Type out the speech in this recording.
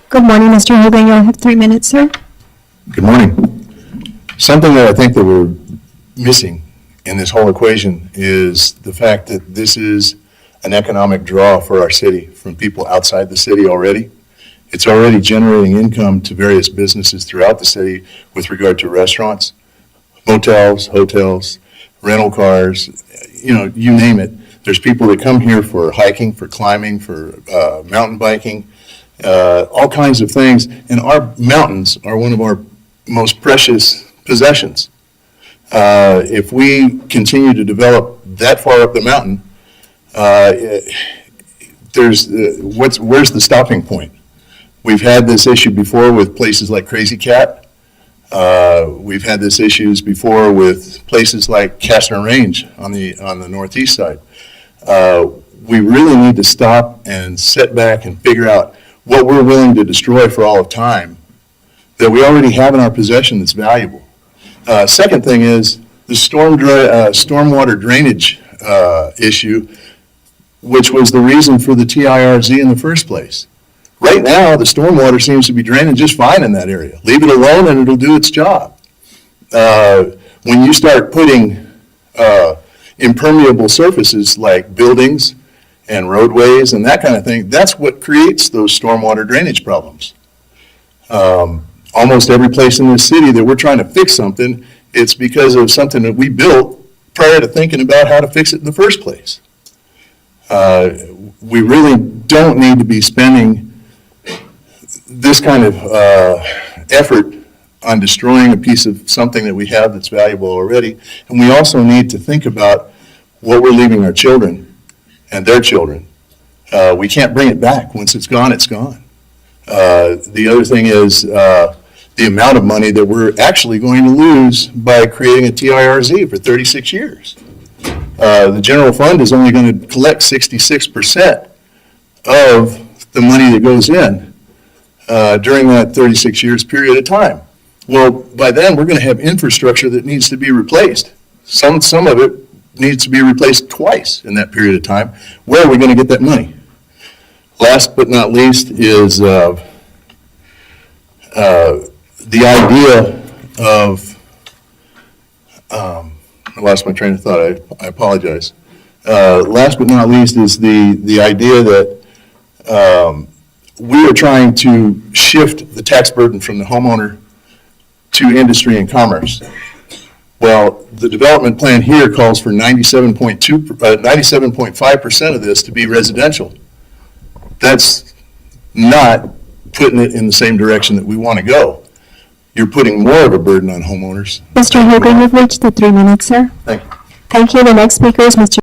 Good morning, Mr. Hogan. You'll have 3 minutes, sir. Good morning. Something that I think that we're missing in this whole equation is the fact that this is an economic draw for our city from people outside the city already. It's already generating income to various businesses throughout the city with regard to restaurants, motels, hotels, rental cars, you name it. There's people that come here for hiking, for climbing, for mountain biking, all kinds of things. And our mountains are one of our most precious possessions. If we continue to develop that far up the mountain, where's the stopping point? We've had this issue before with places like Crazy Cat. We've had this issues before with places like Castner Range on the northeast side. We really need to stop and sit back and figure out what we're willing to destroy for all of time that we already have in our possession that's valuable. Second thing is the stormwater drainage issue, which was the reason for the TIRZ in the first place. Right now, the stormwater seems to be draining just fine in that area. Leave it alone and it'll do its job. When you start putting impermeable surfaces like buildings and roadways and that kind of thing, that's what creates those stormwater drainage problems. Almost every place in this city that we're trying to fix something, it's because of something that we built prior to thinking about how to fix it in the first place. We really don't need to be spending this kind of effort on destroying a piece of something that we have that's valuable already. And we also need to think about what we're leaving our children and their children. We can't bring it back. Once it's gone, it's gone. The other thing is the amount of money that we're actually going to lose by creating a TIRZ for 36 years. The general fund is only going to collect 66% of the money that goes in during that 36 years period of time. Well, by then we're going to have infrastructure that needs to be replaced. Some of it needs to be replaced twice in that period of time. Where are we going to get that money? Last but not least is the idea of, I lost my train of thought, I apologize. Last but not least is the idea that we are trying to shift the tax burden from the homeowner to industry and commerce. Well, the development plan here calls for 97.5% of this to be residential. That's not putting it in the same direction that we want to go. You're putting more of a burden on homeowners. Mr. Hogan, you've reached the 3 minutes, sir. Thank you. Thank you. The next speaker is Mr.